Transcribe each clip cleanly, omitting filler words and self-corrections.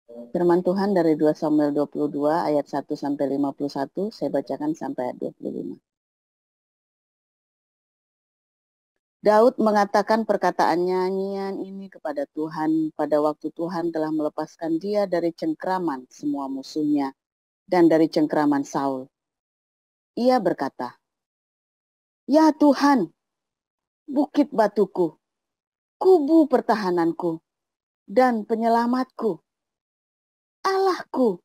Firman Tuhan dari 2 Samuel 22 ayat 1 sampai 51, saya bacakan sampai ayat 25. Daud mengatakan perkataan nyanyian ini kepada Tuhan pada waktu Tuhan telah melepaskan dia dari cengkraman semua musuhnya dan dari cengkraman Saul. Ia berkata, "Ya Tuhan, bukit batuku, kubu pertahananku, dan penyelamatku, Allahku,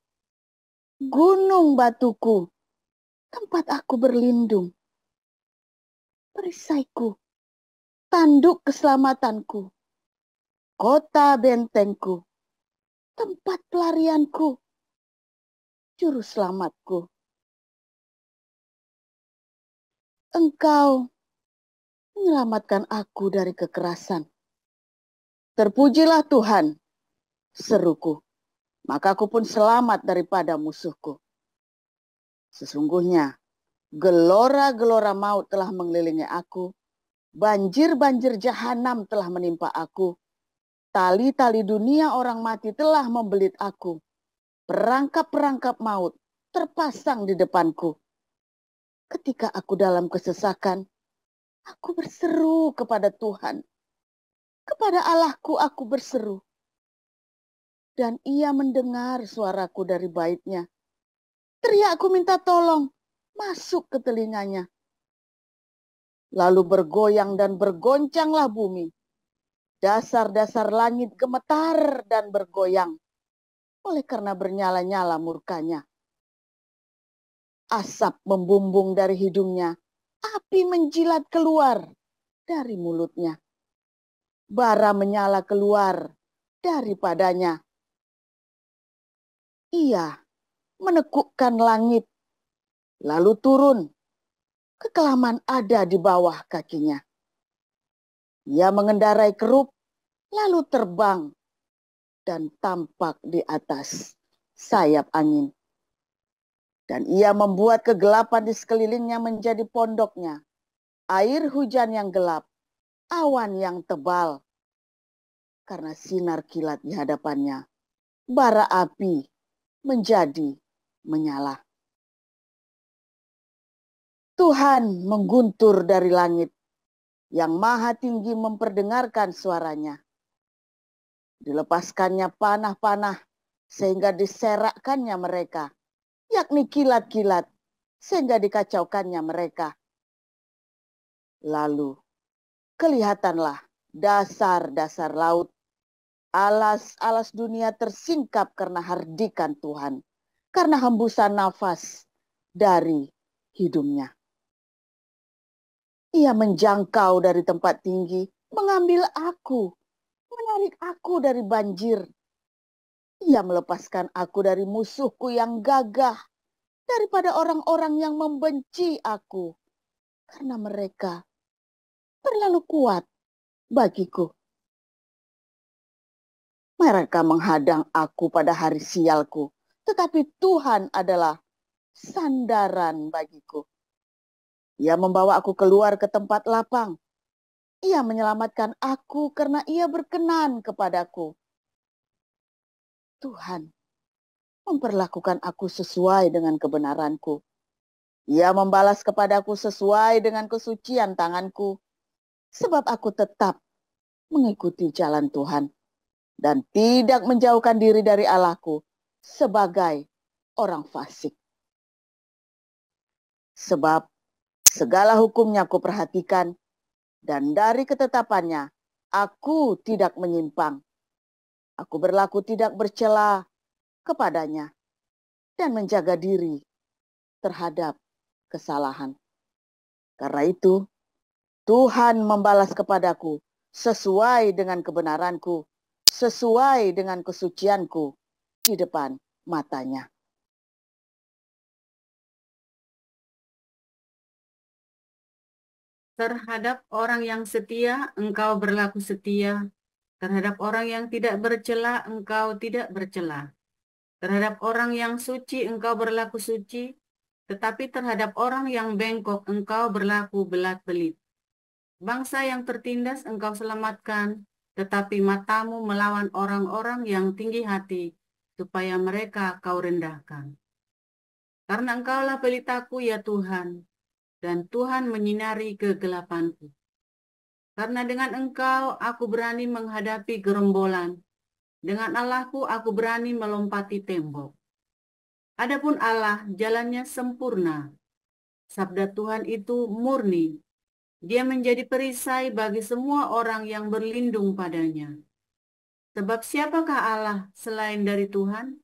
gunung batuku, tempat aku berlindung, perisaiku, tanduk keselamatanku, kota bentengku, tempat pelarianku, juru selamatku. Engkau menyelamatkan aku dari kekerasan. Terpujilah Tuhan, seruku, maka aku pun selamat daripada musuhku. Sesungguhnya, gelora-gelora maut telah mengelilingi aku, banjir-banjir jahanam telah menimpa aku, tali-tali dunia orang mati telah membelit aku, perangkap-perangkap maut terpasang di depanku. Ketika aku dalam kesesakan, aku berseru kepada Tuhan. Kepada Allahku aku berseru. Dan ia mendengar suaraku dari baitnya. Teriakku minta tolong, masuk ke telinganya. Lalu bergoyang dan bergoncanglah bumi. Dasar-dasar langit gemetar dan bergoyang. Oleh karena bernyala-nyala murkanya. Asap membumbung dari hidungnya. Api menjilat keluar dari mulutnya. Bara menyala keluar daripadanya. Ia menekukkan langit, lalu turun. Kekelaman ada di bawah kakinya. Ia mengendarai kerub, lalu terbang, dan tampak di atas sayap angin. Dan ia membuat kegelapan di sekelilingnya menjadi pondoknya. Air hujan yang gelap, awan yang tebal. Karena sinar kilat di hadapannya, bara api menjadi menyala. Tuhan mengguntur dari langit, yang maha tinggi memperdengarkan suaranya. Dilepaskannya panah-panah sehingga diserakkannya mereka, yakni kilat-kilat sehingga dikacaukannya mereka. Lalu kelihatanlah dasar-dasar laut, alas-alas dunia tersingkap karena hardikan Tuhan, karena hembusan nafas dari hidungnya. Ia menjangkau dari tempat tinggi, mengambil aku, menarik aku dari banjir. Ia melepaskan aku dari musuhku yang gagah, daripada orang-orang yang membenci aku, karena mereka terlalu kuat bagiku. Mereka menghadang aku pada hari sialku, tetapi Tuhan adalah sandaran bagiku. Ia membawa aku keluar ke tempat lapang. Ia menyelamatkan aku karena ia berkenan kepadaku. Tuhan memperlakukan aku sesuai dengan kebenaranku. Ia membalas kepadaku sesuai dengan kesucian tanganku, sebab aku tetap mengikuti jalan Tuhan dan tidak menjauhkan diri dari Allahku sebagai orang fasik. Sebab segala hukumnya aku perhatikan, dan dari ketetapannya aku tidak menyimpang. Aku berlaku tidak bercela kepadanya dan menjaga diri terhadap kesalahan. Karena itu, Tuhan membalas kepadaku sesuai dengan kebenaranku, sesuai dengan kesucianku di depan matanya. Terhadap orang yang setia, engkau berlaku setia. Terhadap orang yang tidak bercela, engkau tidak bercela. Terhadap orang yang suci, engkau berlaku suci. Tetapi terhadap orang yang bengkok, engkau berlaku belat-belit. Bangsa yang tertindas engkau selamatkan, tetapi matamu melawan orang-orang yang tinggi hati. supaya mereka kau rendahkan. Karena engkaulah pelitaku ya Tuhan, dan Tuhan menyinari kegelapanku. Karena dengan engkau aku berani menghadapi gerombolan, dengan Allahku aku berani melompati tembok. Adapun Allah jalannya sempurna, sabda Tuhan itu murni. Dia menjadi perisai bagi semua orang yang berlindung padanya. Sebab siapakah Allah selain dari Tuhan?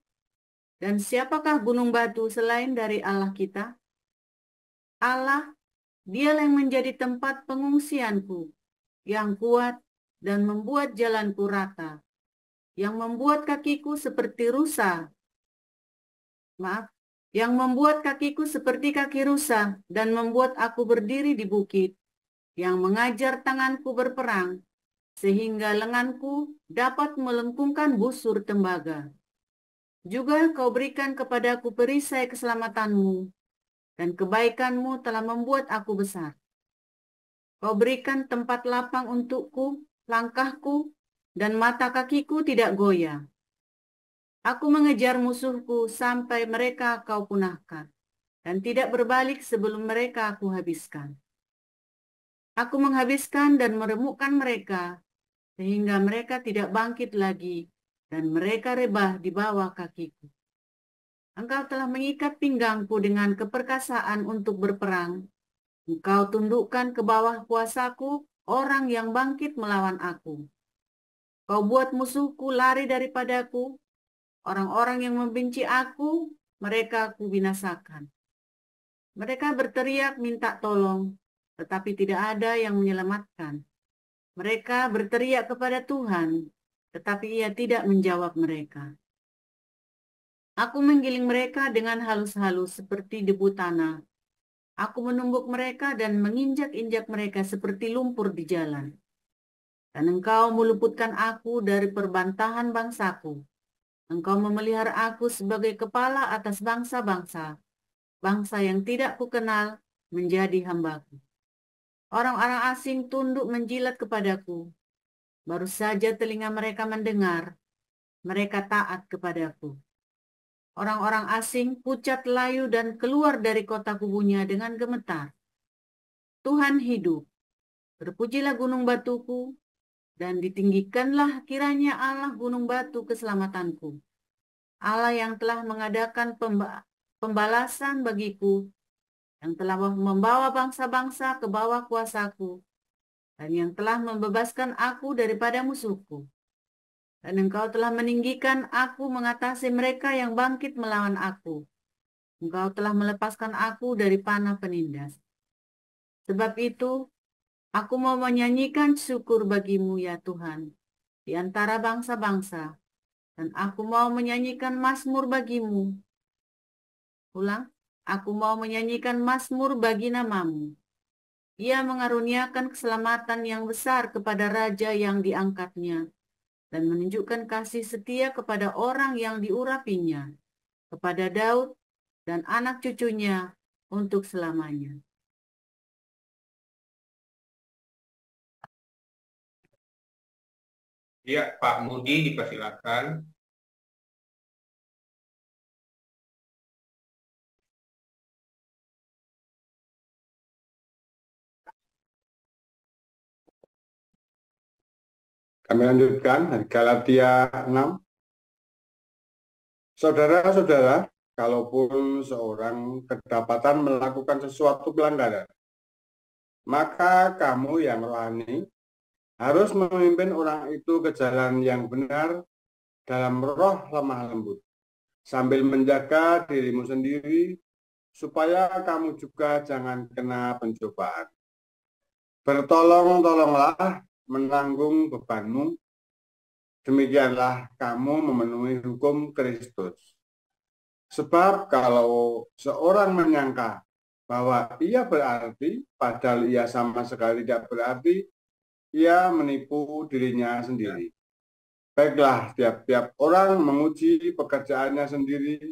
Dan siapakah gunung batu selain dari Allah kita? Allah, Dialah yang menjadi tempat pengungsianku, yang kuat dan membuat jalanku rata, yang membuat kakiku seperti rusa. Yang membuat kakiku seperti kaki rusa dan membuat aku berdiri di bukit, yang mengajar tanganku berperang, sehingga lenganku dapat melengkungkan busur tembaga. Juga kau berikan kepadaku perisai keselamatanmu, dan kebaikanmu telah membuat aku besar. Kau berikan tempat lapang untukku, langkahku, dan mata kakiku tidak goyah. Aku mengejar musuhku sampai mereka kau punahkan, dan tidak berbalik sebelum mereka aku habiskan. Aku menghabiskan dan meremukkan mereka, sehingga mereka tidak bangkit lagi, dan mereka rebah di bawah kakiku. Engkau telah mengikat pinggangku dengan keperkasaan untuk berperang. Engkau tundukkan ke bawah kuasaku orang yang bangkit melawan aku. Kau buat musuhku lari daripadaku, orang-orang yang membenci aku, mereka ku binasakan. Mereka berteriak minta tolong, tetapi tidak ada yang menyelamatkan. Mereka berteriak kepada Tuhan, tetapi Ia tidak menjawab mereka. Aku menggiling mereka dengan halus-halus seperti debu tanah. Aku menumbuk mereka dan menginjak-injak mereka seperti lumpur di jalan. Dan engkau meluputkan aku dari perbantahan bangsaku. Engkau memelihara aku sebagai kepala atas bangsa-bangsa, bangsa yang tidak kukenal menjadi hambaku. Orang-orang asing tunduk menjilat kepadaku. Baru saja telinga mereka mendengar, mereka taat kepadaku. Orang-orang asing pucat layu dan keluar dari kota kubunya dengan gemetar. Tuhan hidup, berpujilah gunung batuku, dan ditinggikanlah kiranya Allah gunung batu keselamatanku. Allah yang telah mengadakan pembalasan bagiku, yang telah membawa bangsa-bangsa ke bawah kuasaku, dan yang telah membebaskan aku daripada musuhku. Dan engkau telah meninggikan aku mengatasi mereka yang bangkit melawan aku. Engkau telah melepaskan aku dari panah penindas. Sebab itu, aku mau menyanyikan syukur bagimu ya Tuhan, di antara bangsa-bangsa, dan aku mau menyanyikan mazmur bagimu. Ulang, aku mau menyanyikan mazmur bagi namamu. Ia mengaruniakan keselamatan yang besar kepada raja yang diangkatnya, dan menunjukkan kasih setia kepada orang yang diurapinya, kepada Daud dan anak cucunya untuk selamanya. Ya, Pak Mudi dipersilakan. Kami lanjutkan dari Galatia 6. Saudara-saudara, kalaupun seorang kedapatan melakukan sesuatu pelanggaran, maka kamu yang rohani harus memimpin orang itu ke jalan yang benar dalam roh lemah lembut, sambil menjaga dirimu sendiri, supaya kamu juga jangan kena pencobaan. Bertolong-tolonglah menanggung bebanmu, demikianlah kamu memenuhi hukum Kristus. Sebab kalau seorang menyangka bahwa ia berarti, padahal ia sama sekali tidak berarti, ia menipu dirinya sendiri. Baiklah, tiap-tiap orang menguji pekerjaannya sendiri,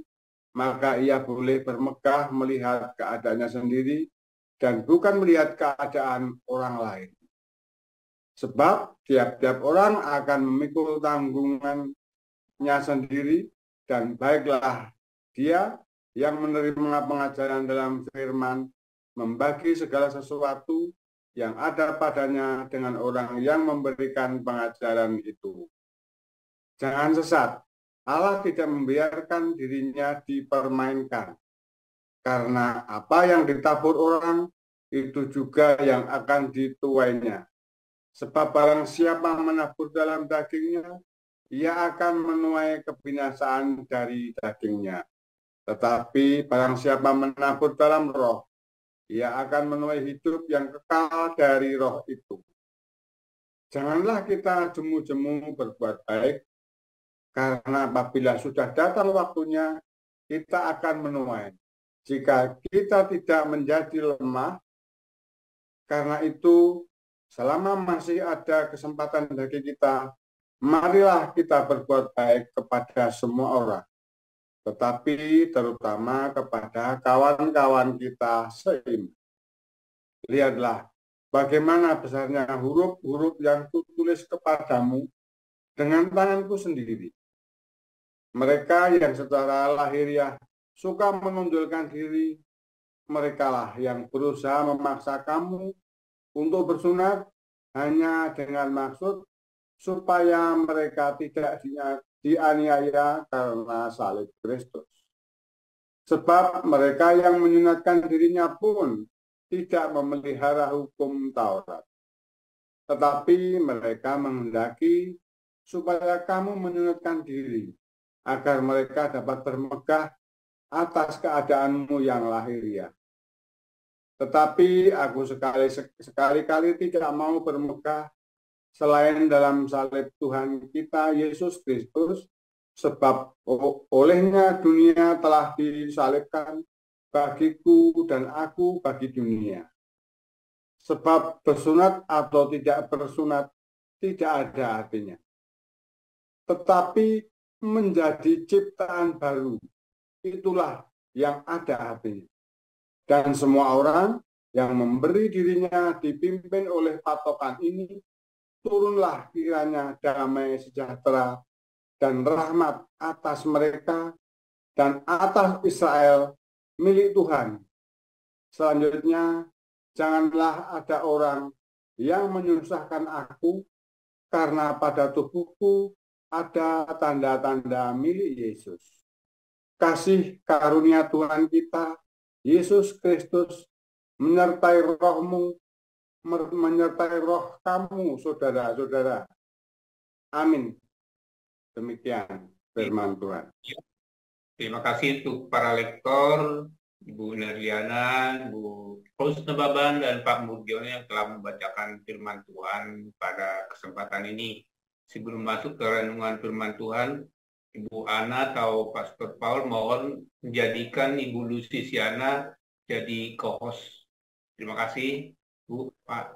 maka ia boleh bermegah melihat keadaannya sendiri dan bukan melihat keadaan orang lain. Sebab tiap-tiap orang akan memikul tanggungannya sendiri, dan baiklah dia yang menerima pengajaran dalam firman, membagi segala sesuatu yang ada padanya dengan orang yang memberikan pengajaran itu. Jangan sesat, Allah tidak membiarkan dirinya dipermainkan, karena apa yang ditabur orang, itu juga yang akan dituainya. Sebab barang siapa menabur dalam dagingnya, ia akan menuai kebinasaan dari dagingnya. Tetapi barang siapa menabur dalam roh, ia akan menuai hidup yang kekal dari roh itu. Janganlah kita jemu-jemu berbuat baik, karena apabila sudah datang waktunya, kita akan menuai. Jika kita tidak menjadi lemah, karena itu selama masih ada kesempatan bagi kita, marilah kita berbuat baik kepada semua orang, tetapi terutama kepada kawan-kawan kita seiman. Lihatlah bagaimana besarnya huruf-huruf yang kutulis kepadamu dengan tanganku sendiri. Mereka yang secara lahiriah suka menonjolkan diri, merekalah yang berusaha memaksa kamu untuk bersunat hanya dengan maksud supaya mereka tidak dianiaya karena salib Kristus. Sebab mereka yang menyunatkan dirinya pun tidak memelihara hukum Taurat. Tetapi mereka menghendaki supaya kamu menyunatkan diri, agar mereka dapat bermegah atas keadaanmu yang lahiriah. Tetapi aku sekali-kali tidak mau bermegah selain dalam salib Tuhan kita Yesus Kristus, sebab olehnya dunia telah disalibkan bagiku dan aku bagi dunia. Sebab bersunat atau tidak bersunat tidak ada artinya, tetapi menjadi ciptaan baru, itulah yang ada artinya. Dan semua orang yang memberi dirinya dipimpin oleh patokan ini, turunlah kiranya damai sejahtera dan rahmat atas mereka dan atas Israel milik Tuhan. Selanjutnya, janganlah ada orang yang menyusahkan aku, karena pada tubuhku ada tanda-tanda milik Yesus. Kasih karunia Tuhan kita, Yesus Kristus, menyertai rohmu, menyertai roh kamu, saudara-saudara. Amin. Demikian firman Tuhan. Terima kasih untuk para lektor, Ibu Nerliana, Ibu Husnababan, dan Pak Mugiono yang telah membacakan firman Tuhan pada kesempatan ini. Sebelum masuk ke renungan firman Tuhan, Ibu Ana atau Pastor Paul mohon menjadikan Ibu Lusisiana jadi co-host. Terima kasih, Bu, Pak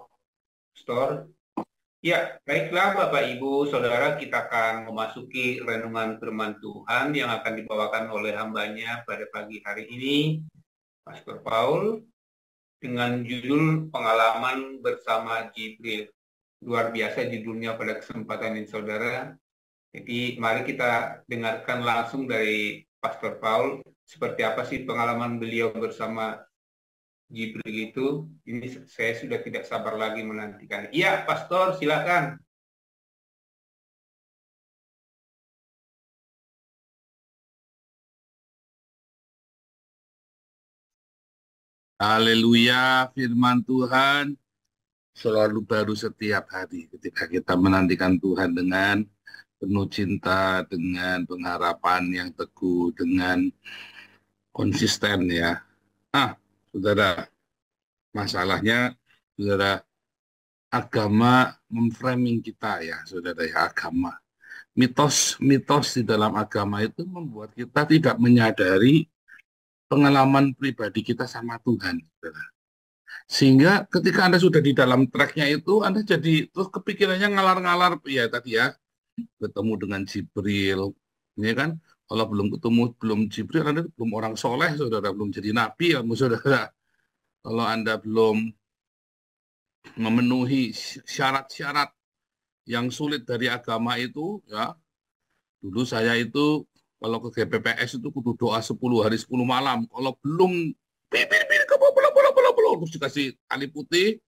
Pastor. Ya, baiklah Bapak Ibu, Saudara, kita akan memasuki renungan firman Tuhan yang akan dibawakan oleh hambanya pada pagi hari ini, Pastor Paul, dengan judul Pengalaman Bersama Jibril. Luar biasa judulnya pada kesempatan ini, Saudara. Jadi mari kita dengarkan langsung dari Pastor Paul, seperti apa sih pengalaman beliau bersama Jibril itu. Ini saya sudah tidak sabar lagi menantikan. Iya, Pastor, silakan. Haleluya, firman Tuhan selalu baru setiap hari ketika kita menantikan Tuhan dengan penuh cinta, dengan pengharapan yang teguh, dengan konsisten ya. Saudara, masalahnya, saudara, agama memframing kita ya, saudara ya, agama. Mitos di dalam agama itu membuat kita tidak menyadari pengalaman pribadi kita sama Tuhan, saudara. Sehingga ketika Anda sudah di dalam tracknya itu, Anda jadi terus kepikirannya ngalar-ngalar ya tadi ya, ketemu dengan Jibril, ini kan. Kalau belum Jibril, Anda belum orang soleh, saudara, belum jadi nabi, ya, saudara. Kalau Anda belum memenuhi syarat-syarat yang sulit dari agama itu, ya. Dulu saya itu Kalau ke GPPS itu kudu doa 10 hari 10 malam. Kalau belum, terus dikasih tali putih,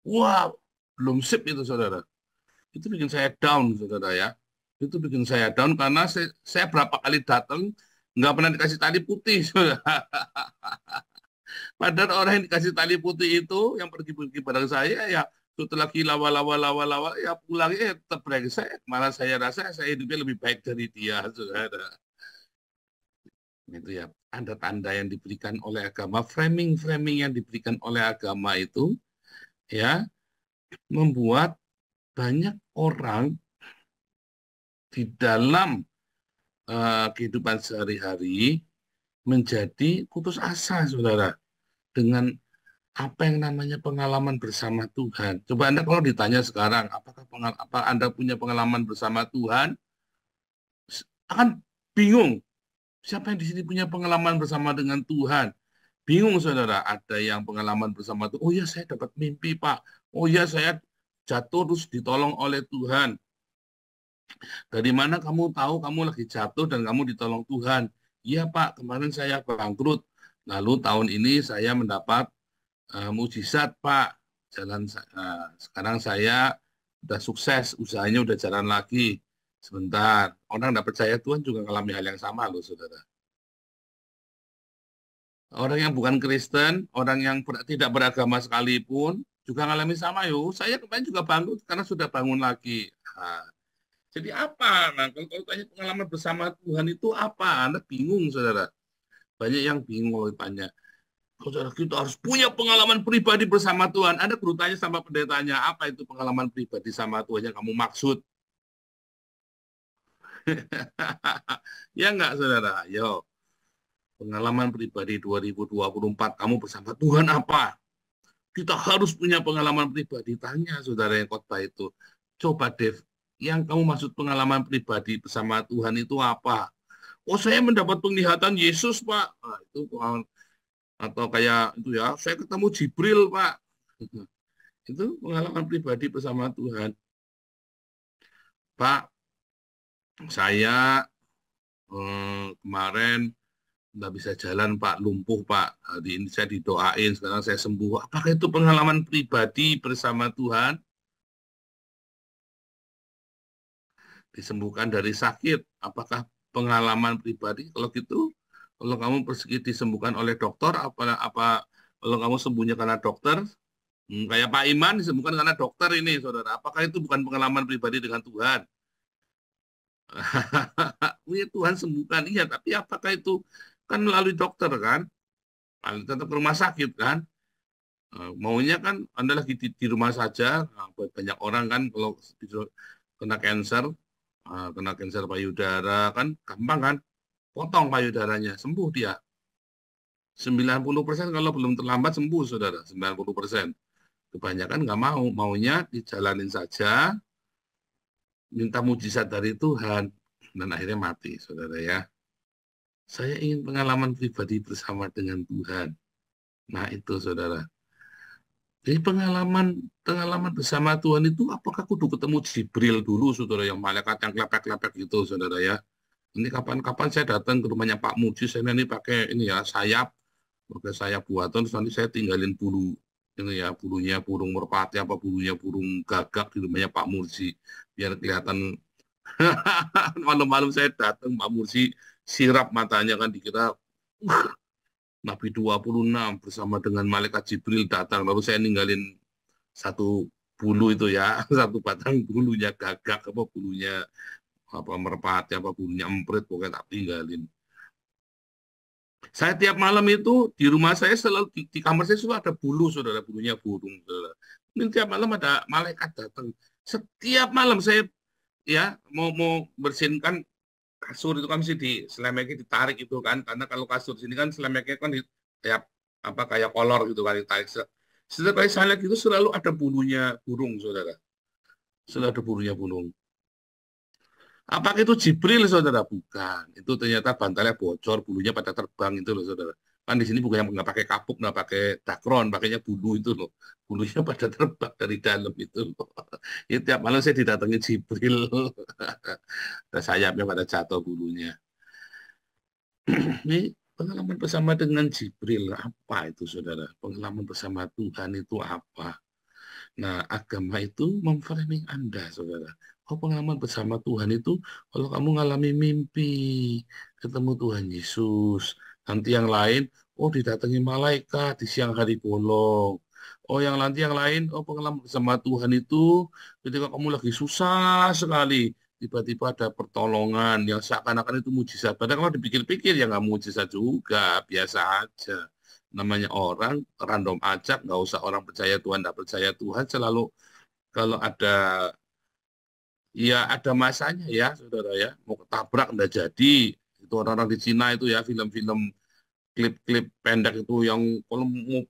wah, belum sip itu saudara. Itu bikin saya down saudara ya. Itu bikin saya down karena saya berapa kali datang nggak pernah dikasih tali putih saudara. Padahal orang yang dikasih tali putih itu yang pergi-pergi bareng saya ya setelah lagi lawa ya pulangnya tetap brengsek. Malah saya rasa saya hidupnya lebih baik dari dia saudara. Itu ya tanda-tanda yang diberikan oleh agama, framing-framing yang diberikan oleh agama itu ya membuat banyak orang di dalam kehidupan sehari-hari menjadi putus asa, saudara, dengan apa yang namanya pengalaman bersama Tuhan. Coba Anda kalau ditanya sekarang, apa Anda punya pengalaman bersama Tuhan, akan bingung. Siapa yang di sini punya pengalaman bersama dengan Tuhan? Bingung, saudara. Ada yang pengalaman bersama Tuhan. Oh ya, saya dapat mimpi, Pak. Oh ya, saya jatuh terus ditolong oleh Tuhan. Dari mana kamu tahu kamu lagi jatuh dan kamu ditolong Tuhan? Iya Pak, kemarin saya bangkrut. Lalu tahun ini saya mendapat mujizat Pak. Sekarang saya sudah sukses, usahanya udah jalan lagi. Sebentar, orang tidak percaya Tuhan juga mengalami hal yang sama loh saudara. Orang yang bukan Kristen, orang yang tidak beragama sekalipun, juga mengalami sama yuk. Saya kemarin juga bangkrut karena sudah bangun lagi. Jadi apa? Nah, kalau tanya pengalaman bersama Tuhan itu apa? Anda bingung, saudara. Banyak yang bingung kalau tanya. Saudara, kita harus punya pengalaman pribadi bersama Tuhan. Anda perlu tanya sama pendetanya, apa itu pengalaman pribadi sama Tuhan yang kamu maksud? Ya enggak, saudara? Ayo. Pengalaman pribadi 2024, kamu bersama Tuhan apa? Kita harus punya pengalaman pribadi. Tanya, saudara yang khotbah itu. Coba, Dev, yang kamu maksud pengalaman pribadi bersama Tuhan itu apa? Oh, saya mendapat penglihatan Yesus, Pak. Nah, itu atau kayak itu ya, saya ketemu Jibril, Pak. Itu pengalaman pribadi bersama Tuhan. Pak, saya kemarin nggak bisa jalan, Pak, lumpuh, Pak. Hari ini saya didoain, sekarang saya sembuh. Apakah itu pengalaman pribadi bersama Tuhan? Disembuhkan dari sakit, apakah pengalaman pribadi? Kalau gitu, kalau kamu pergi disembuhkan oleh dokter, apa kalau kamu sembuhnya karena dokter, kayak Pak Iman disembuhkan karena dokter ini, saudara. Apakah itu bukan pengalaman pribadi dengan Tuhan? Ya, Tuhan sembuhkan, iya. Tapi apakah itu kan melalui dokter kan? Tetap ke rumah sakit kan? Maunya kan Anda lagi di rumah saja. Banyak orang kan kalau kena kanker payudara kan gampang kan, potong payudaranya, sembuh dia. 90% kalau belum terlambat sembuh, saudara. 90%. Kebanyakan nggak maunya dijalanin saja, minta mujizat dari Tuhan, dan akhirnya mati, saudara ya. Saya ingin pengalaman pribadi bersama dengan Tuhan. Nah itu, saudara. Jadi pengalaman bersama Tuhan itu apakah kudu ketemu Jibril dulu, saudara, yang malaikat yang klepek-klepek gitu, saudara ya. Ini kapan-kapan saya datang ke rumahnya Pak Muji, saya ini pakai ini ya pakai sayap buatan, terus nanti saya tinggalin bulu ini ya, bulunya burung merpati apa bulunya burung gagak di rumahnya Pak Mursi, biar kelihatan. Malam-malam saya datang, Pak Mursi sirap matanya kan, dikira Nabi 26 bersama dengan malaikat Jibril datang, lalu saya ninggalin satu bulu itu ya, satu batang bulunya gagak apa bulunya apa merpati apa bulunya emprit, pokoknya tak tinggalin. Saya tiap malam itu di rumah saya selalu di kamar saya selalu ada bulu, saudara, bulunya burung, saudara. Ini tiap malam ada malaikat datang. Setiap malam saya ya mau bersihkan kasur itu kan mesti selemeknya ditarik itu kan, karena kalau kasur sini kan selemeknya kan kayak apa kayak kolor gitu kan, ditarik. Setiap kali saya lihat itu selalu ada bulunya burung, saudara. Selalu ada bulunya burung. Apakah itu Jibril, saudara? Bukan. Itu ternyata bantalnya bocor, bulunya pada terbang itu loh, saudara. Kan di sini bukan nggak pakai kapuk, nggak pakai dakron, pakainya bulu itu loh. Bulunya pada terbang dari dalam itu loh. Ya, tiap malam saya didatangi Jibril. Sayapnya pada jatuh bulunya. Ini pengalaman bersama dengan Jibril, apa itu saudara? Pengalaman bersama Tuhan itu apa? Nah, agama itu memframing Anda, saudara. Oh, pengalaman bersama Tuhan itu kalau kamu ngalami mimpi, ketemu Tuhan Yesus. Nanti yang lain, oh didatangi malaikat di siang hari bolong. Oh, yang lain, oh pengalaman bersama Tuhan itu ketika kamu lagi susah sekali, tiba-tiba ada pertolongan yang seakan-akan itu mujizat. Padahal kalau dipikir-pikir ya nggak mujizat juga, biasa aja. Namanya orang random acak, nggak usah orang percaya Tuhan, nggak percaya Tuhan, selalu kalau ada masanya ya saudara ya, mau ketabrak nggak jadi. Itu orang-orang di Cina itu ya, film-film klip-klip pendek itu yang kalau mau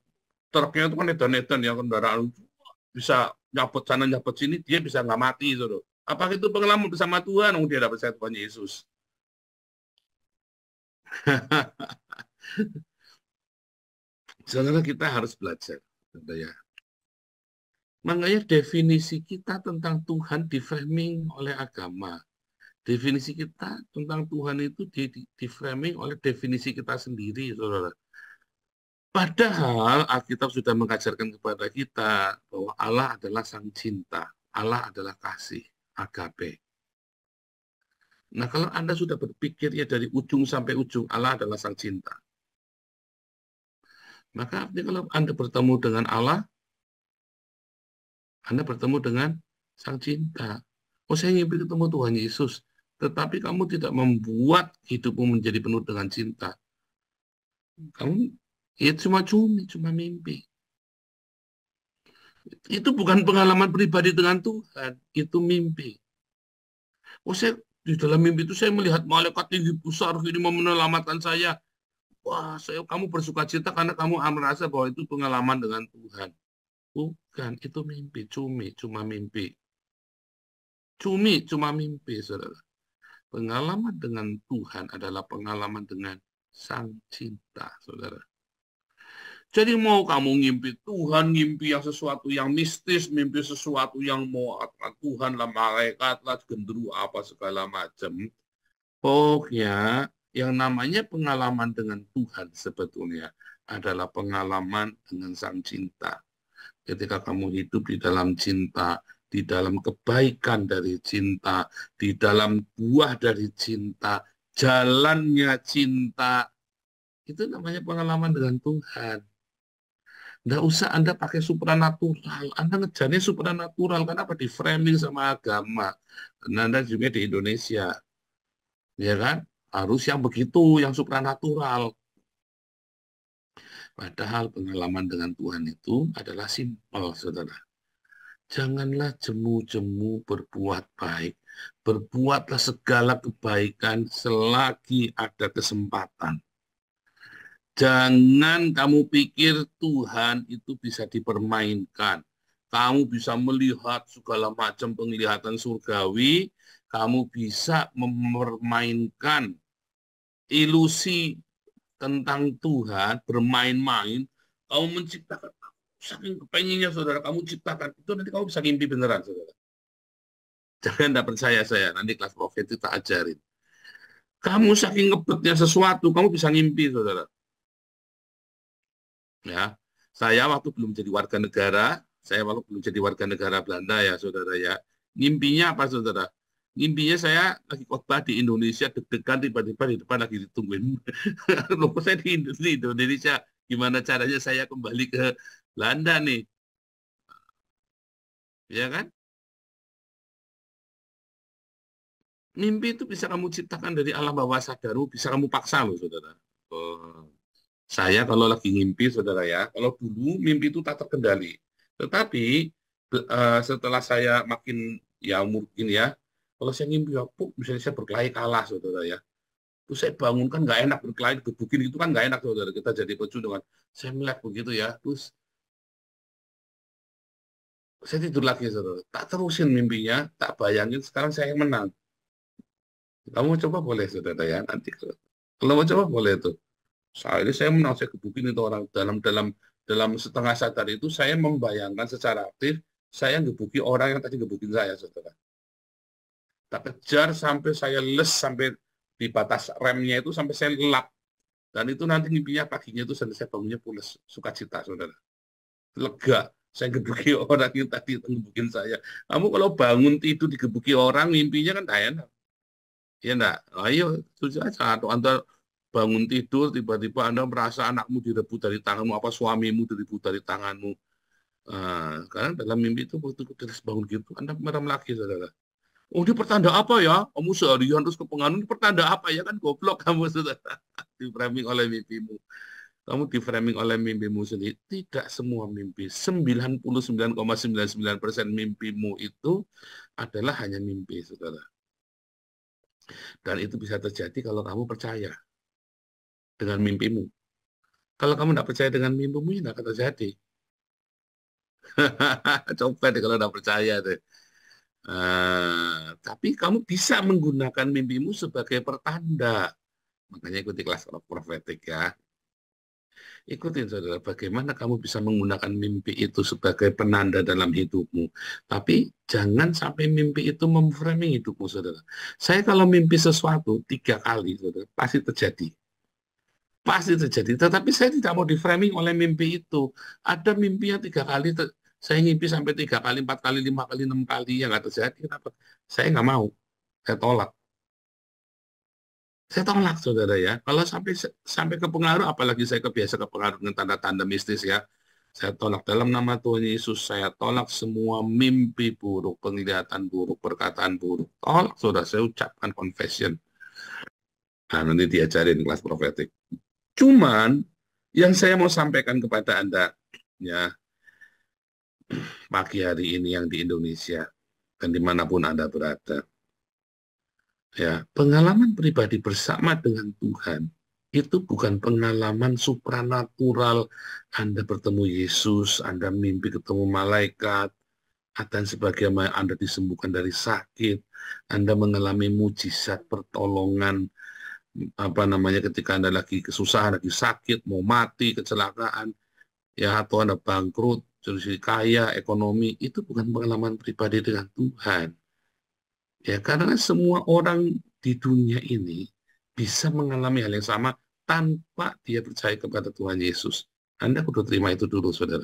truknya itu kan edan-edan ya, kendaraan bisa nyabot sana nyabot sini, dia bisa nggak mati saudara. Apakah itu pengalaman bersama Tuhan? Oh, dia dapat percaya Tuhan Yesus. Saudara, kita harus belajar saudara ya. Makanya definisi kita tentang Tuhan di-framing oleh agama. Definisi kita tentang Tuhan itu di-framing oleh definisi kita sendiri, saudara. Padahal Alkitab sudah mengajarkan kepada kita bahwa Allah adalah sang cinta. Allah adalah kasih, agape. Nah, kalau Anda sudah berpikir ya dari ujung sampai ujung, Allah adalah sang cinta. Maka artinya kalau Anda bertemu dengan Allah, Anda bertemu dengan sang cinta. Oh, saya ingin ketemu Tuhan Yesus. Tetapi kamu tidak membuat hidupmu menjadi penuh dengan cinta. Kamu ya cuma mimpi. Itu bukan pengalaman pribadi dengan Tuhan, itu mimpi. Oh, saya di dalam mimpi itu saya melihat malaikat tinggi besar ini mau menyelamatkan saya. Wah, kamu bersuka cita karena kamu merasa bahwa itu pengalaman dengan Tuhan. Bukan, itu mimpi, cuma mimpi. Cuma mimpi, saudara. Pengalaman dengan Tuhan adalah pengalaman dengan sang cinta, saudara. Jadi mau kamu ngimpi Tuhan, ngimpi yang sesuatu yang mistis, mimpi sesuatu yang mau Tuhan lah, malaikat lah, genderu apa segala macam. Pokoknya yang namanya pengalaman dengan Tuhan sebetulnya adalah pengalaman dengan sang cinta. Ketika kamu hidup di dalam cinta, di dalam kebaikan dari cinta, di dalam buah dari cinta, jalannya cinta, itu namanya pengalaman dengan Tuhan. Nggak usah Anda pakai supranatural. Anda ngejarnya supranatural. Kenapa? Di framing sama agama. Karena Anda juga di Indonesia. Ya kan? Harus yang begitu, yang supranatural. Padahal pengalaman dengan Tuhan itu adalah simpel, saudara. Janganlah jemu-jemu berbuat baik. Berbuatlah segala kebaikan selagi ada kesempatan. Jangan kamu pikir Tuhan itu bisa dipermainkan. Kamu bisa melihat segala macam penglihatan surgawi, kamu bisa mempermainkan ilusi tentang Tuhan, bermain-main, kamu menciptakan, saking kepenginnya saudara, kamu ciptakan, itu nanti kamu bisa ngimpi beneran, saudara. Jangan tidak percaya saya, nanti kelas profeti tak ajarin. Kamu saking ngebetnya sesuatu, kamu bisa ngimpi, saudara. Ya, saya waktu belum jadi warga negara Belanda ya saudara ya. Ngimpinya apa saudara? Ngimpinya saya lagi khotbah di Indonesia, deg-degan tiba-tiba di depan lagi ditungguin. Loh, saya di Indonesia, gimana caranya saya kembali ke Belanda nih? Ya kan? Mimpi itu bisa kamu ciptakan dari alam bawah sadarmu, bisa kamu paksa loh saudara. Oh. Saya kalau lagi ngimpi, saudara ya, kalau dulu mimpi itu tak terkendali. Tetapi setelah saya makin ya mungkin ya, kalau saya ngimpi, misalnya saya berkelahi kalah, saudara ya. Terus saya bangun kan nggak enak berkelahi, gebukin itu kan nggak enak, saudara. Kita jadi pecundungan. Saya melihat begitu ya, terus saya tidur lagi, saudara. Tak terusin mimpinya, tak bayangin sekarang saya yang menang. Kamu coba boleh, saudara ya, nanti kalau mau coba boleh tuh. Saya menang, saya gebukin itu orang dalam setengah sadar itu saya membayangkan secara aktif saya gebuki orang yang tadi gebukin saya, saudara. Tak kejar sampai saya les sampai di batas remnya itu sampai saya lelap. Dan itu nanti mimpinya paginya itu saya bangunnya pulas, sukacita, saudara. Lega, saya gebuki orang yang tadi ngebukin saya. Kamu kalau bangun tidur digebuki orang, mimpinya kan tak enak. Ya enggak? Ayo, itu saja. Atau Anda bangun tidur, tiba-tiba Anda merasa anakmu direbut dari tanganmu, apa suamimu direbut dari tanganmu. Karena dalam mimpi itu waktu kita bangun gitu, Anda merem lagi, saudara. Oh, ini pertanda apa ya? Kamu seharian terus kepengaruh, ini pertanda apa ya? Kan goblok kamu, saudara. Di framing oleh mimpimu. Kamu di framing oleh mimpimu sendiri. Tidak semua mimpi. 99,99% mimpimu itu adalah hanya mimpi, saudara. Dan itu bisa terjadi kalau kamu percaya dengan mimpimu. Kalau kamu tidak percaya dengan mimpimu, tidak akan terjadi. Coba deh kalau tidak percaya deh. Tapi kamu bisa menggunakan mimpimu sebagai pertanda. Makanya ikuti kelas profetik ya. Ikutin saudara, bagaimana kamu bisa menggunakan mimpi itu sebagai penanda dalam hidupmu. Tapi jangan sampai mimpi itu memframing hidupmu, saudara. Saya kalau mimpi sesuatu 3 kali, saudara, pasti terjadi. Pasti terjadi. Tetapi saya tidak mau di-framing oleh mimpi itu. Ada mimpi yang 3 kali, saya mimpi sampai 3 kali, 4 kali, 5 kali, 6 kali, yang nggak terjadi. Kenapa? Saya nggak mau. Saya tolak. Saya tolak, saudara ya. Kalau sampai ke pengaruh, apalagi saya kebiasa ke pengaruh dengan tanda-tanda mistis ya. Saya tolak dalam nama Tuhan Yesus. Saya tolak semua mimpi buruk, penglihatan buruk, perkataan buruk. Tolak, saudara. Saya ucapkan confession. Nah, nanti diajarin kelas profetik. Cuman, yang saya mau sampaikan kepada Anda, ya, pagi hari ini yang di Indonesia, dan dimanapun Anda berada, ya, pengalaman pribadi bersama dengan Tuhan itu bukan pengalaman supranatural. Anda bertemu Yesus, Anda mimpi ketemu malaikat, dan sebagaimana Anda disembuhkan dari sakit, Anda mengalami mujizat pertolongan, ketika Anda lagi kesusahan, lagi sakit, mau mati, kecelakaan, ya, atau Anda bangkrut, jadi kaya, ekonomi, itu bukan pengalaman pribadi dengan Tuhan. Ya, karena semua orang di dunia ini bisa mengalami hal yang sama tanpa dia percaya kepada Tuhan Yesus. Anda kudu terima itu dulu, saudara.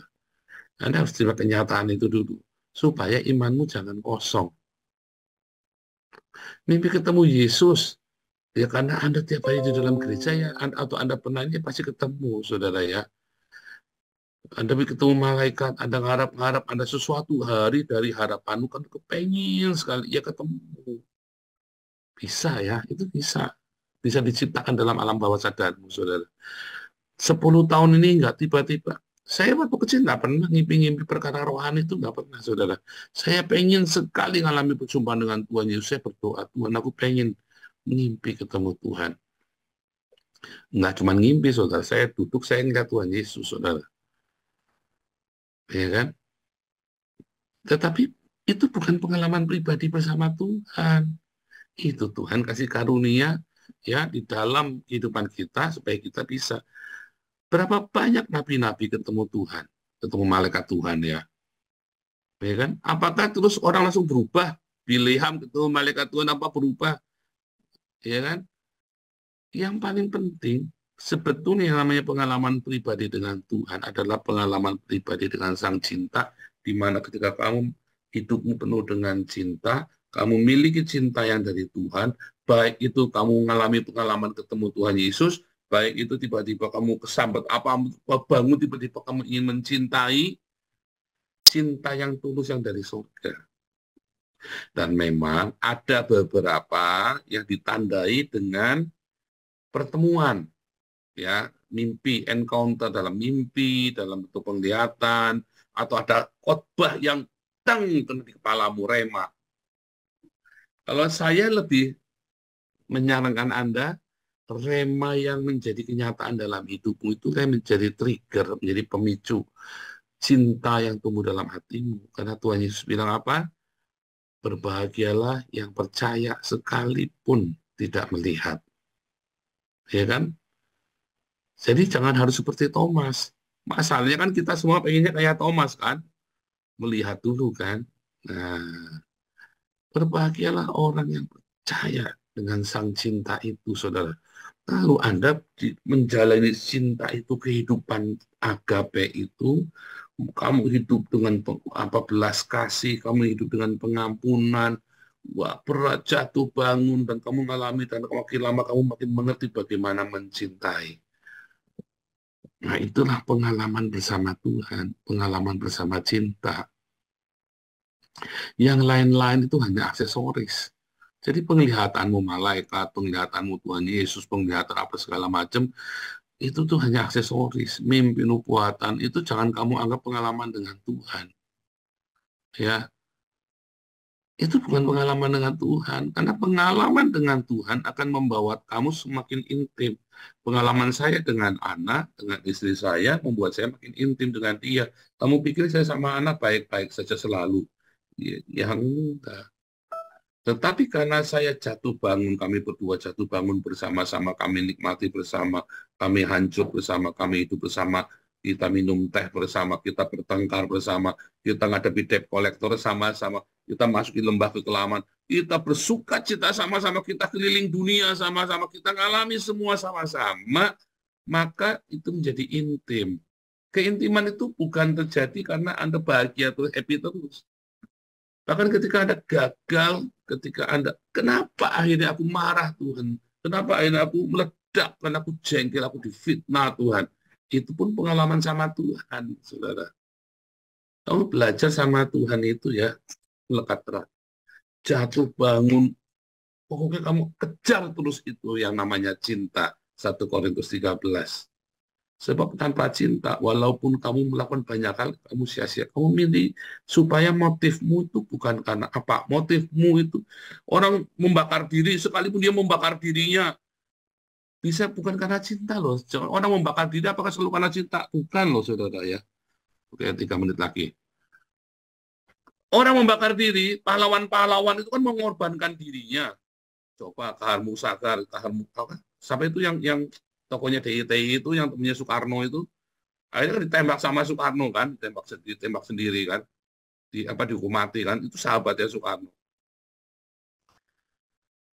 Anda harus terima kenyataan itu dulu, supaya imanmu jangan kosong. Mimpi ketemu Yesus, ya karena Anda tiap hari di dalam gereja ya, atau Anda pernah ini pasti ketemu, saudara ya. Anda ketemu malaikat, Anda ngarap-ngarap, Anda sesuatu hari dari harapanmu, kan kepengen sekali, ya ketemu. Bisa ya, itu bisa. Bisa diciptakan dalam alam bawah sadarmu, saudara. 10 tahun ini enggak tiba-tiba. Saya waktu kecil nggak pernah ngimpi-ngimpi perkara rohani itu, nggak pernah, saudara. Saya pengen sekali mengalami perjumpaan dengan Tuhan Yesus. Saya berdoa, Tuhan, aku pengen ngimpi ketemu Tuhan. Nggak cuma ngimpi, saudara. Saya duduk, saya ngeliat Tuhan Yesus, saudara. Ya kan? Tetapi itu bukan pengalaman pribadi bersama Tuhan. Itu Tuhan kasih karunia ya di dalam kehidupan kita supaya kita bisa. Berapa banyak nabi-nabi ketemu Tuhan, ketemu malaikat Tuhan ya. Ya kan? Apakah terus orang langsung berubah? Bilham ketemu malaikat Tuhan apa berubah? Ya kan? Yang paling penting sebetulnya yang namanya pengalaman pribadi dengan Tuhan adalah pengalaman pribadi dengan Sang Cinta, di mana ketika kamu hidupmu penuh dengan cinta, kamu miliki cinta yang dari Tuhan, baik itu kamu mengalami pengalaman ketemu Tuhan Yesus, baik itu tiba-tiba kamu kesambat bangun tiba-tiba kamu ingin mencintai, cinta yang tulus yang dari surga. Dan memang ada beberapa yang ditandai dengan pertemuan, ya, mimpi, encounter dalam mimpi, dalam bentuk penglihatan, atau ada khotbah yang kena di kepalamu, rema. Kalau saya lebih menyarankan Anda, rema yang menjadi kenyataan dalam hidupmu itu kan menjadi trigger, menjadi pemicu cinta yang tumbuh dalam hatimu. Karena Tuhan Yesus bilang apa? Berbahagialah yang percaya sekalipun tidak melihat. Ya kan? Jadi jangan harus seperti Thomas. Masalahnya kan kita semua pengennya kayak Thomas kan? Melihat dulu kan? Nah, berbahagialah orang yang percaya dengan sang cinta itu, saudara. Kalau Anda menjalani cinta itu, kehidupan agape itu, kamu hidup dengan belas kasih, kamu hidup dengan pengampunan, wah, berat jatuh bangun, dan kamu mengalami, dan makin lama kamu makin mengerti bagaimana mencintai. Nah, itulah pengalaman bersama Tuhan, pengalaman bersama cinta. Yang lain-lain itu hanya aksesoris. Jadi penglihatanmu malaikat, penglihatanmu Tuhan Yesus, penglihatan apa segala macam, itu tuh hanya aksesoris. Mimpi, nubuatan, itu jangan kamu anggap pengalaman dengan Tuhan. Ya, itu bukan pengalaman dengan Tuhan, karena pengalaman dengan Tuhan akan membawa kamu semakin intim. Pengalaman saya dengan anak, dengan istri saya, membuat saya makin intim dengan dia. Kamu pikir saya sama anak baik-baik saja selalu? Ya enggak. Tetapi karena saya jatuh bangun, kami berdua jatuh bangun bersama-sama, kami nikmati bersama, kami hancur bersama, kami hidup bersama, kita minum teh bersama, kita bertengkar bersama, kita ngadepi debt collector sama-sama, kita masuki lembah kekelaman, kita bersuka cita sama-sama, kita keliling dunia sama-sama, kita ngalami semua sama-sama, maka itu menjadi intim. Keintiman itu bukan terjadi karena Anda bahagia terus, happy terus. Bahkan ketika Anda gagal, ketika Anda, kenapa akhirnya aku marah Tuhan? Kenapa akhirnya aku meledak, karena aku jengkel, aku difitnah Tuhan? Itu pun pengalaman sama Tuhan, saudara. Kamu belajar sama Tuhan itu ya, melekat erat. Jatuh bangun, pokoknya kamu kejar terus itu yang namanya cinta. 1 Korintus 13. Sebab tanpa cinta, walaupun kamu melakukan banyak hal, kamu sia-sia. Kamu milih supaya motifmu itu bukan karena apa. Motifmu itu, orang membakar diri, sekalipun dia membakar dirinya, bisa bukan karena cinta loh. Orang membakar diri apakah selalu karena cinta? Bukan loh, saudara ya. Oke, 3 menit lagi. Orang membakar diri, pahlawan-pahlawan itu kan mengorbankan dirinya. Coba Kahar Musakar, sampai itu yang tokohnya DITI itu, yang temannya Soekarno itu, akhirnya kan ditembak sama Soekarno kan, ditembak sendiri kan, dihukum mati kan, itu sahabatnya Soekarno.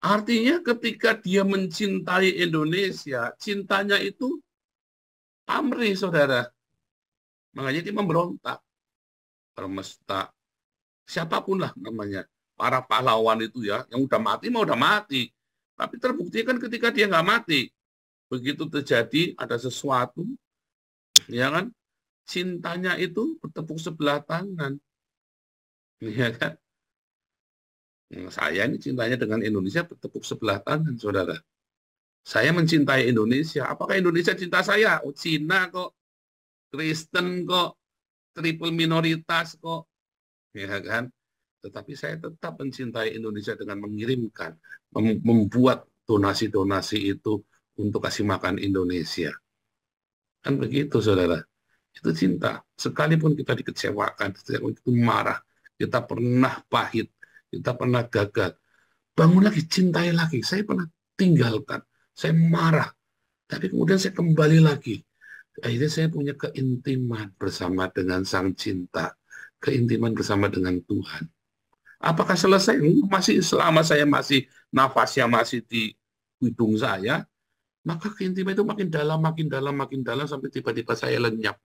Artinya ketika dia mencintai Indonesia, cintanya itu pamrih, saudara. Makanya dia memberontak. Permesta, siapapun lah namanya, para pahlawan itu ya, yang udah mati mau udah mati. Tapi terbukti kan ketika dia nggak mati, begitu terjadi ada sesuatu, ya kan, cintanya itu bertepuk sebelah tangan, ya kan. Saya ini cintanya dengan Indonesia bertepuk sebelah tangan, saudara. Saya mencintai Indonesia. Apakah Indonesia cinta saya? Oh, Cina kok, Kristen kok, triple minoritas kok, ya kan. Tetapi saya tetap mencintai Indonesia dengan mengirimkan, membuat donasi-donasi itu untuk kasih makan Indonesia. Kan begitu, saudara. Itu cinta. Sekalipun kita dikecewakan, kita marah, kita pernah pahit, kita pernah gagal, bangun lagi, cintai lagi. Saya pernah tinggalkan, saya marah, tapi kemudian saya kembali lagi. Akhirnya saya punya keintiman bersama dengan sang cinta, keintiman bersama dengan Tuhan. Apakah selesai? Masih, selama saya masih, nafasnya masih di hidung saya, maka keintiman itu makin dalam, makin dalam, makin dalam, sampai tiba-tiba saya lenyap.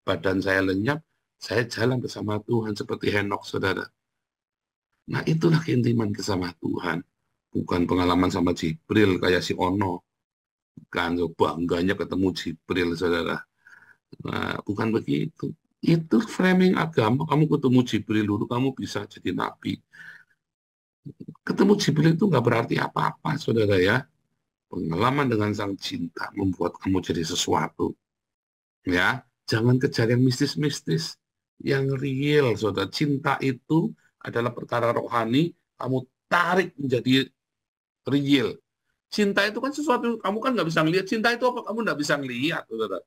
Badan saya lenyap, saya jalan bersama Tuhan seperti Henok, saudara. Nah, itulah keintiman bersama Tuhan. Bukan pengalaman sama Jibril kayak si Ono. Bukan, bangganya ketemu Jibril, saudara. Nah, bukan begitu. Itu framing agama, kamu ketemu Jibril dulu, kamu bisa jadi nabi. Ketemu Jibril itu nggak berarti apa-apa, saudara ya. Pengalaman dengan sang cinta membuat kamu jadi sesuatu. Ya, jangan kejar yang mistis-mistis, yang real, saudara. Cinta itu adalah perkara rohani, kamu tarik menjadi real. Cinta itu kan sesuatu, kamu kan nggak bisa ngelihat. Cinta itu apa? Kamu nggak bisa ngelihat, saudara.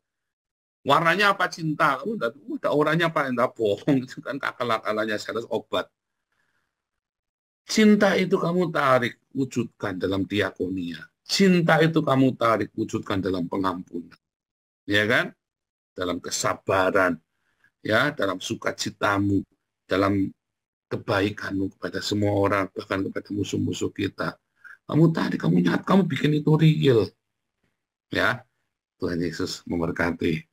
Warnanya apa cinta? Kamu udah orangnya apa? Enggak bohong, itu kan akal-akalannya sales obat. Cinta itu kamu tarik, wujudkan dalam diakonia. Cinta itu kamu tarik, wujudkan dalam pengampunan. Ya kan? Dalam kesabaran, ya, dalam sukacitamu, dalam kebaikanmu kepada semua orang, bahkan kepada musuh-musuh kita. Kamu tadi, kamu nyat, kamu bikin itu real. Ya, Tuhan Yesus memberkati.